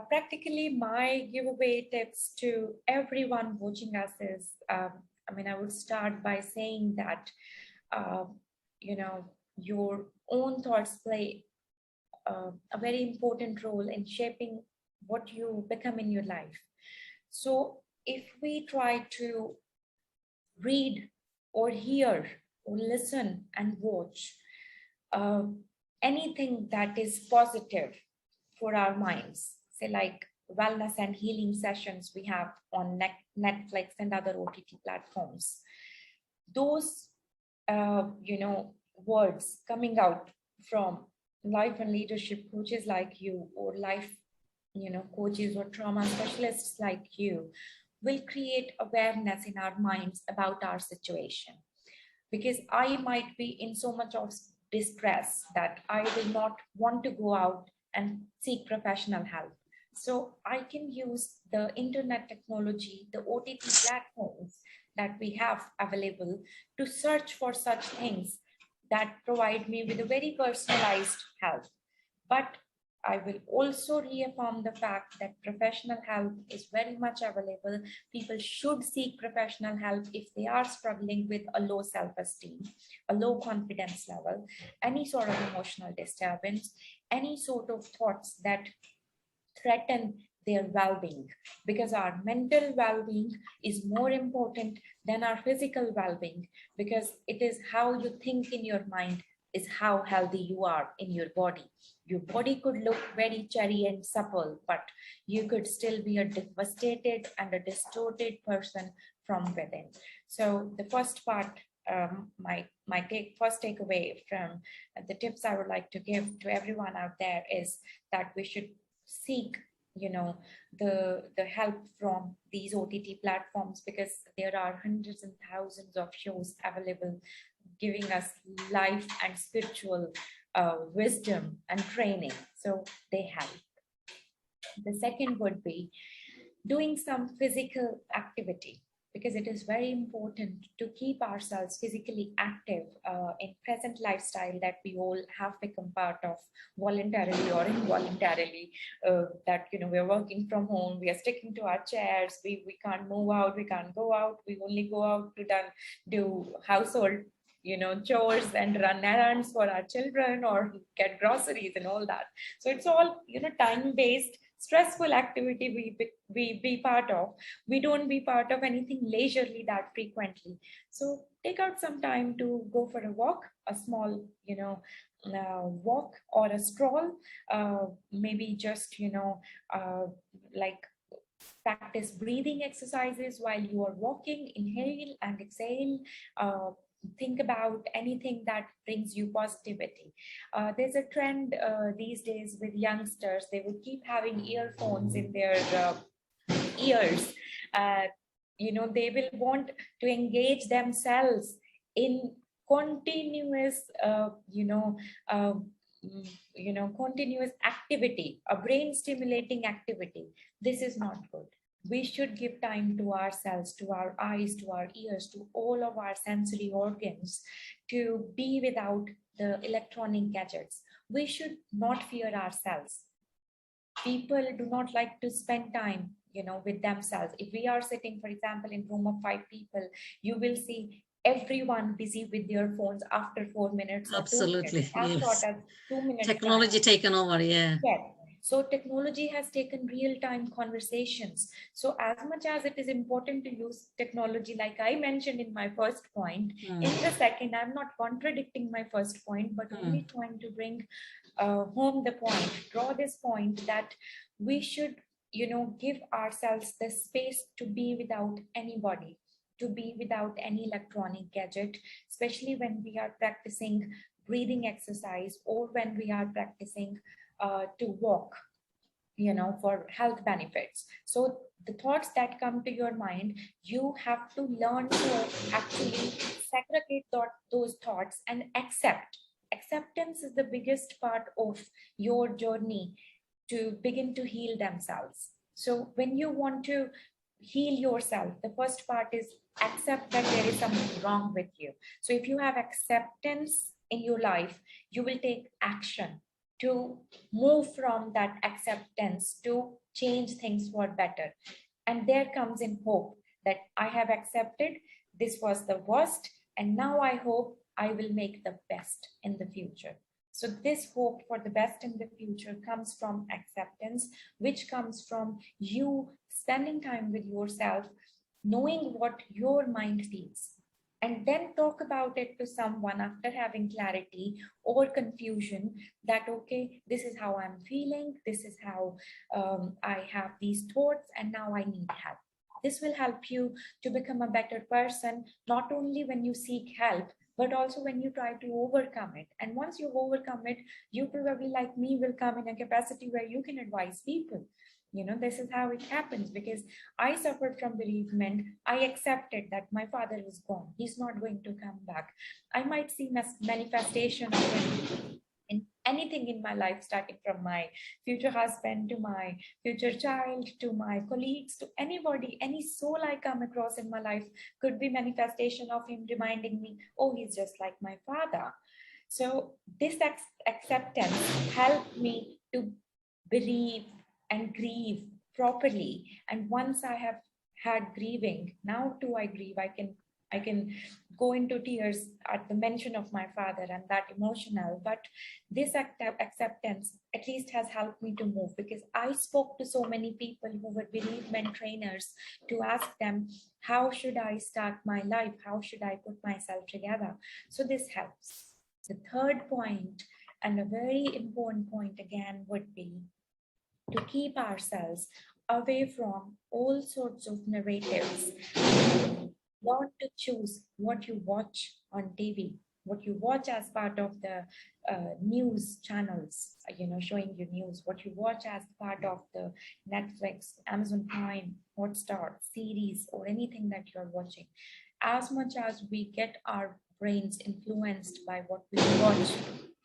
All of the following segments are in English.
Practically, my giveaway tips to everyone watching us is, I would start by saying that, uh, your own thoughts play a very important role in shaping what you become in your life. So if we try to read or hear or listen and watch uh, anything that is positive for our minds, say like wellness and healing sessions we have on Netflix and other OTT platforms, those words coming out from life and leadership coaches like you, or life coaches or trauma specialists like you, will create awareness in our minds about our situation. Because I might be in so much of distress that I will not want to go out and seek professional help. So I can use the internet technology, the OTT platforms that we have available, to search for such things that provide me with a very personalized help. But I will also reaffirm the fact that professional help is very much available. People should seek professional help if they are struggling with a low self-esteem, a low confidence level, any sort of emotional disturbance, any sort of thoughts that threaten their well-being, because our mental well-being is more important than our physical well-being, because it is how you think in your mind is how healthy you are in your body. Your body could look very cherry and supple, but you could still be a devastated and a distorted person from within. So the first part, first takeaway from the tips I would like to give to everyone out there is that we should seek the help from these OTT platforms, because there are hundreds and thousands of shows available giving us life and spiritual wisdom and training, so they help. The second would be doing some physical activity, because it is very important to keep ourselves physically active in present lifestyle that we all have become part of, voluntarily or involuntarily. That we're working from home, we are sticking to our chairs, we can't move out, we can't go out, we only go out to do household chores and run errands for our children or get groceries and all that. So it's all time based stressful activity we be part of. We don't be part of anything leisurely that frequently. So take out some time to go for a walk, a small walk or a stroll, maybe just like practice breathing exercises while you are walking. Inhale and exhale. Think about anything that brings you positivity. There's a trend these days with youngsters. They would keep having earphones in their ears. They will want to engage themselves in continuous continuous activity, a brain stimulating activity. This is not good. We should give time to ourselves, to our eyes, to our ears, to all of our sensory organs, to be without the electronic gadgets. We should not fear ourselves. People do not like to spend time with themselves. If we are sitting, for example, in a room of 5 people, you will see everyone busy with their phones after 4 minutes or Absolutely. 2 minutes, as short as 2 minutes. Technology taken over, yeah. Yes. So technology has taken real-time conversations. So as much as it is important to use technology, like I mentioned in my first point, in the second, I'm not contradicting my first point, but only trying to bring home the point, draw this point that we should, give ourselves the space to be without anybody, to be without any electronic gadget, especially when we are practicing breathing exercise or when we are practicing to walk, for health benefits. So the thoughts that come to your mind, you have to learn to actually segregate those thoughts and accept. Acceptance is the biggest part of your journey to begin to heal themselves. So when you want to heal yourself, the first part is accept that there is something wrong with you. So if you have acceptance in your life, you will take action. to move from that acceptance to change things for better. And there comes in hope that I have accepted this was the worst, and now I hope I will make the best in the future. So this hope for the best in the future comes from acceptance, which comes from you spending time with yourself, knowing what your mind feels, and then talk about it to someone after having clarity or confusion that, okay, this is how I'm feeling, this is how I have these thoughts, and now I need help. This will help you to become a better person, not only when you seek help, but also when you try to overcome it. And once you overcome it, you probably, like me, will come in a capacity where you can advise people. This is how it happens, because I suffered from bereavement. I accepted that my father is gone. He's not going to come back. I might see manifestation of him in anything in my life, starting from my future husband to my future child to my colleagues to anybody, any soul I come across in my life could be manifestation of him reminding me, oh, he's just like my father. So this acceptance helped me to bereave and grieve properly. And once I have had grieving, now too I grieve, I can go into tears at the mention of my father, and that emotional. But this acceptance at least has helped me to move, because I spoke to so many people who were bereavement trainers to ask them, how should I start my life? How should I put myself together? So this helps. The third point, and a very important point again, would be to keep ourselves away from all sorts of narratives. Learn to choose what you watch on TV, what you watch as part of the news channels, showing you news, what you watch as part of the Netflix, Amazon Prime, Hotstar series, or anything that you're watching. As much as we get our brains influenced by what we watch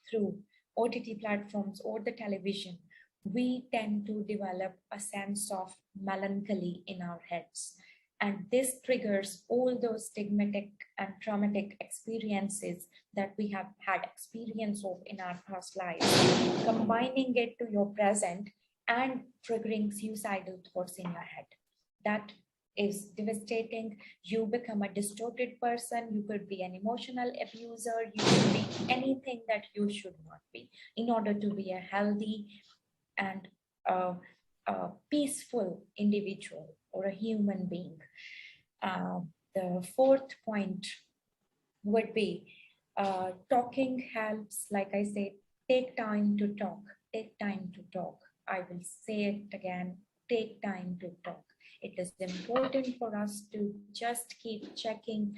through OTT platforms or the television, we tend to develop a sense of melancholy in our heads. And this triggers all those stigmatic and traumatic experiences that we have had experience of in our past lives, combining it to your present and triggering suicidal thoughts in your head. That is devastating. You become a distorted person. You could be an emotional abuser. You could be anything that you should not be in order to be a healthy and a peaceful individual or a human being. The fourth point would be talking helps. Like I said, take time to talk. Take time to talk. I will say it again, take time to talk. It is important for us to just keep checking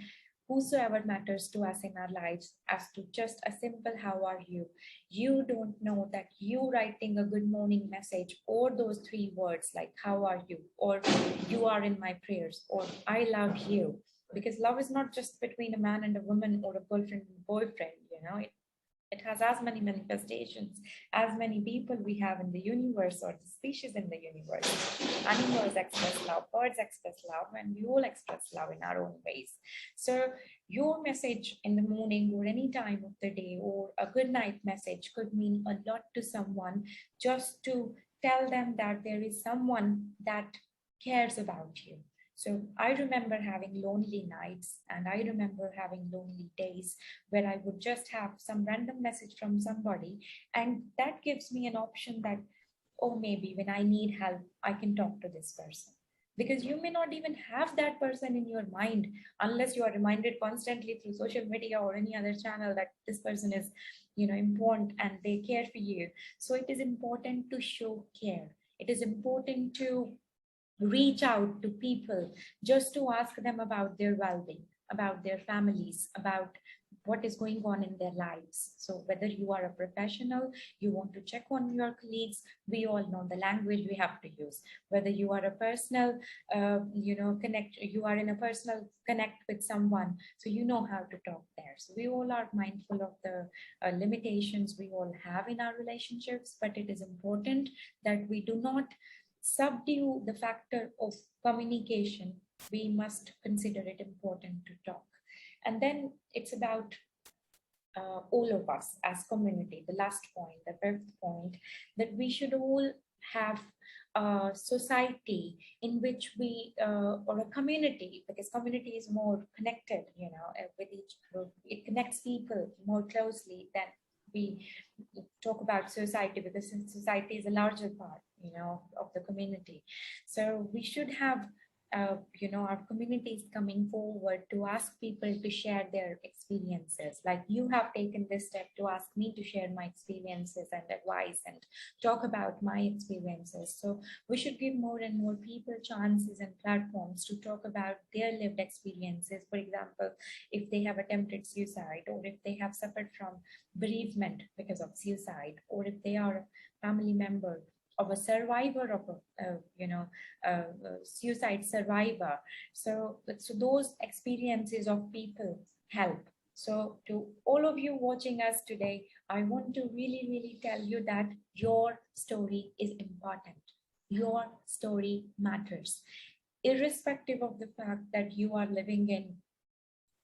whosoever matters to us in our lives as to just a simple how are you. You don't know that you writing a good morning message or those three words like how are you, or you are in my prayers, or I love you, because love is not just between a man and a woman or a girlfriend and boyfriend. It has as many manifestations, as many people we have in the universe, or the species in the universe. Animals express love, birds express love, and we all express love in our own ways. So your message in the morning or any time of the day, or a good night message, could mean a lot to someone, just to tell them that there is someone that cares about you. So I remember having lonely nights, and I remember having lonely days where I would just have some random message from somebody, and that gives me an option that, oh, maybe when I need help, I can talk to this person. Because you may not even have that person in your mind unless you are reminded constantly through social media or any other channel that this person is, important and they care for you. So it is important to show care. It is important to reach out to people just to ask them about their well-being, about their families, about what is going on in their lives. So whether you are a professional, you want to check on your colleagues, we all know the language we have to use. Whether you are a personal, you are in a personal connect with someone, so you know how to talk there. So we all are mindful of the limitations we all have in our relationships, but it is important that we do not subdue the factor of communication. We must consider it important to talk. And then it's about all of us as community, the last point, the fifth point, that we should all have a society in which we, or a community, because community is more connected, with each group. It connects people more closely than we talk about society, because society is a larger part, of the community. So we should have our communities coming forward to ask people to share their experiences. Like you have taken this step to ask me to share my experiences and advice and talk about my experiences. So we should give more and more people chances and platforms to talk about their lived experiences. For example, if they have attempted suicide, or if they have suffered from bereavement because of suicide, or if they are a family member of a survivor of a suicide survivor. So those experiences of people help. So to all of you watching us today, I want to really, really tell you that your story is important. Your story matters. Irrespective of the fact that you are living in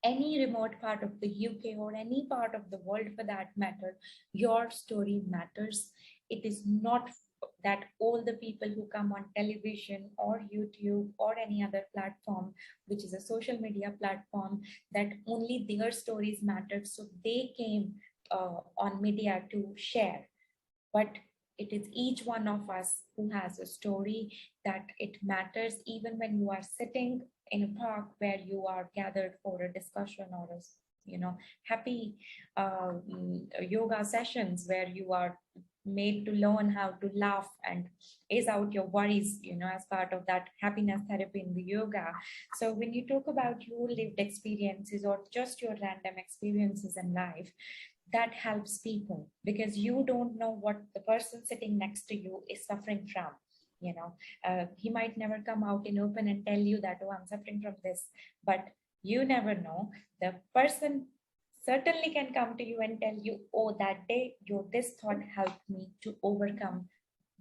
any remote part of the UK or any part of the world for that matter, your story matters. It is not that all the people who come on television or YouTube or any other platform, which is a social media platform, that only their stories mattered, so they came on media to share. But it is each one of us who has a story, that it matters. Even when you are sitting in a park where you are gathered for a discussion or a happy yoga sessions where you are made to learn how to laugh and ease out your worries, as part of that happiness therapy in the yoga. So when you talk about your lived experiences or just your random experiences in life, that helps people, because you don't know what the person sitting next to you is suffering from. He might never come out in open and tell you that, oh, I'm suffering from this, but you never know. The person certainly can come to you and tell you, oh, that day this thought helped me to overcome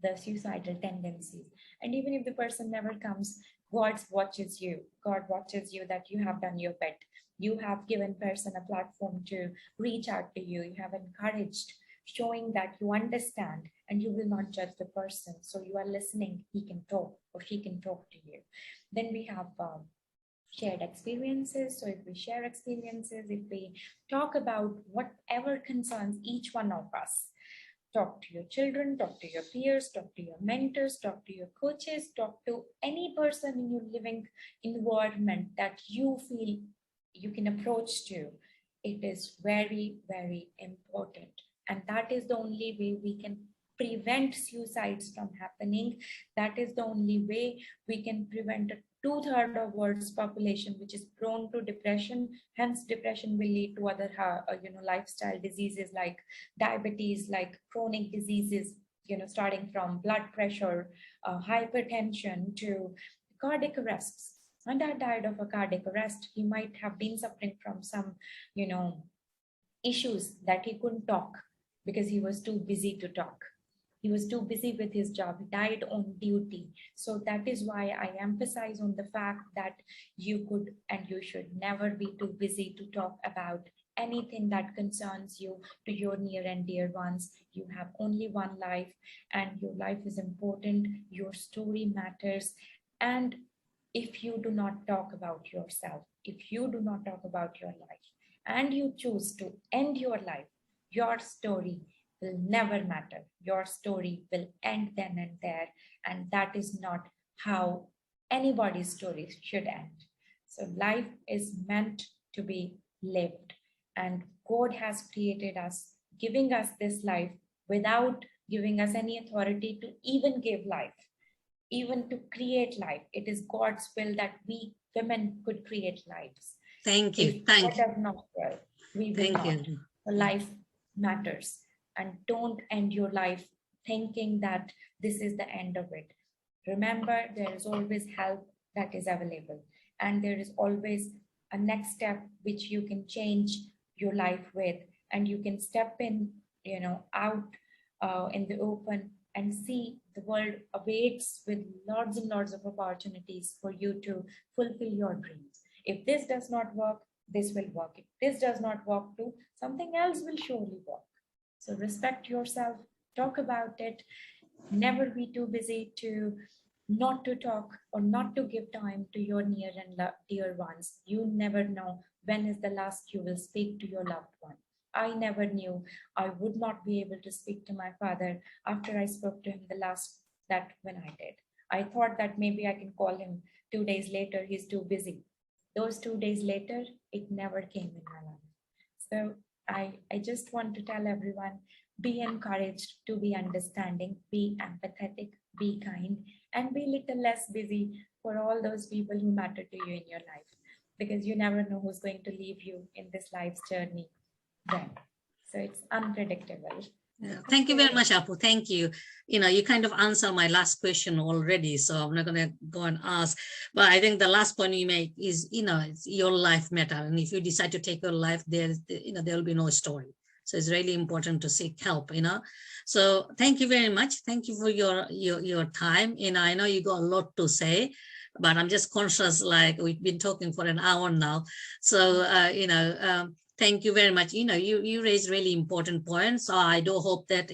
the suicidal tendencies. And even if the person never comes, God watches you. God watches you, that you have done your bit. You have given person a platform to reach out to you. You have encouraged, showing that you understand and you will not judge the person. So you are listening, he can talk or she can talk to you. Then we have shared experiences. So if we share experiences, if we talk about whatever concerns each one of us, talk to your children, talk to your peers, talk to your mentors, talk to your coaches, talk to any person in your living environment that you feel you can approach to. It is very, very important. And that is the only way we can prevent suicides from happening. That is the only way we can prevent a 2/3 of world's population which is prone to depression. Hence, depression will lead to other lifestyle diseases like diabetes, like chronic diseases, starting from blood pressure, hypertension to cardiac arrests. And that died of a cardiac arrest, he might have been suffering from some, issues that he couldn't talk because he was too busy to talk. He was too busy with his job. He died on duty. So that is why I emphasize on the fact that you could and you should never be too busy to talk about anything that concerns you to your near and dear ones. You have only one life, and your life is important. Your story matters. And if you do not talk about yourself, if you do not talk about your life, and you choose to end your life, your story will never matter. Your story will end then and there. And that is not how anybody's story should end. So life is meant to be lived. And God has created us, giving us this life without giving us any authority to even give life, even to create life. It is God's will that we women could create lives. Thank you. If Thank God does not will, we will not. you. Life matters. And don't end your life thinking that this is the end of it. Remember, there is always help that is available. And there is always a next step which you can change your life with. And you can step in, out in the open and see the world awaits with lots and lots of opportunities for you to fulfill your dreams. If this does not work, this will work. If this does not work too, something else will surely work. So respect yourself, talk about it, never be too busy to not to talk or not to give time to your near and dear ones. You never know when is the last you will speak to your loved one. I never knew I would not be able to speak to my father after I spoke to him the last that when I did. I thought that maybe I can call him 2 days later, he's too busy. Those 2 days later, it never came in my life. So I just want to tell everyone, be encouraged to be understanding, be empathetic, be kind, and be little less busy for all those people who matter to you in your life, because you never know who's going to leave you in this life's journey then. So it's unpredictable. Yeah. Thank you very Okay. much, Arpu. Thank you. You kind of answered my last question already, so I'm not going to go and ask. But I think the last point you make is, it's your life matter. And if you decide to take your life, there will be no story. So it's really important to seek help, So thank you very much. Thank you for your time. I know you got a lot to say, but I'm just conscious, like we've been talking for an hour now. So, thank you very much. You raised really important points. So I do hope that,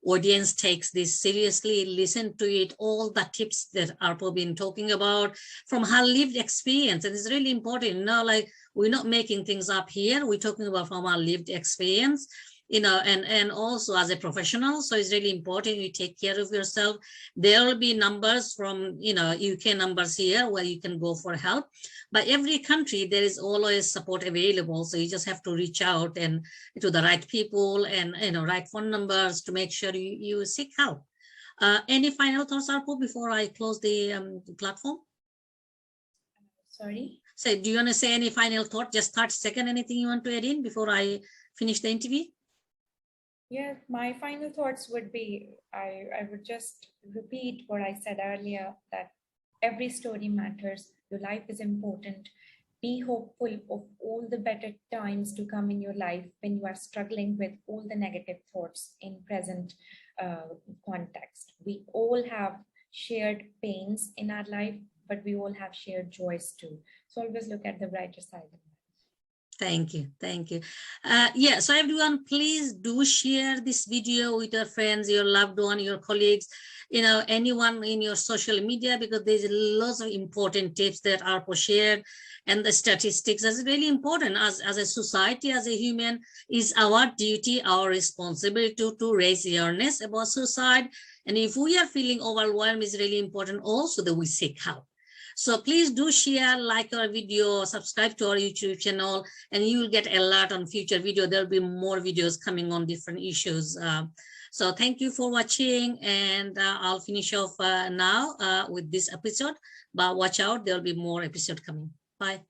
audience takes this seriously, listen to it, all the tips that Arpu been talking about from her lived experience. And it's really important, like we're not making things up here. We're talking about from our lived experience, and also as a professional. So it's really important you take care of yourself. There will be numbers from, UK numbers here where you can go for help. But every country, there is always support available. So you just have to reach out and to the right people and, right phone numbers to make sure you seek help. Any final thoughts, Arpu, before I close the platform? Sorry? So do you want to say any final thought? Just 30 seconds, anything you want to add in before I finish the interview? Yeah, my final thoughts would be, I would just repeat what I said earlier, that every story matters. Your life is important. Be hopeful of all the better times to come in your life when you are struggling with all the negative thoughts in present context. We all have shared pains in our life, but we all have shared joys too. So always look at the brighter side of life. Thank you. Thank you. So everyone, please do share this video with your friends, your loved one, your colleagues, anyone in your social media, because there's lots of important tips that are shared, and the statistics is really important. As a society, as a human, is our duty, our responsibility to raise awareness about suicide. And if we are feeling overwhelmed, it's really important also that we seek help. So please do share, like our video, subscribe to our YouTube channel, and you will get alert on future video. There'll be more videos coming on different issues. So thank you for watching, and I'll finish off now with this episode, but watch out, there'll be more episode coming. Bye.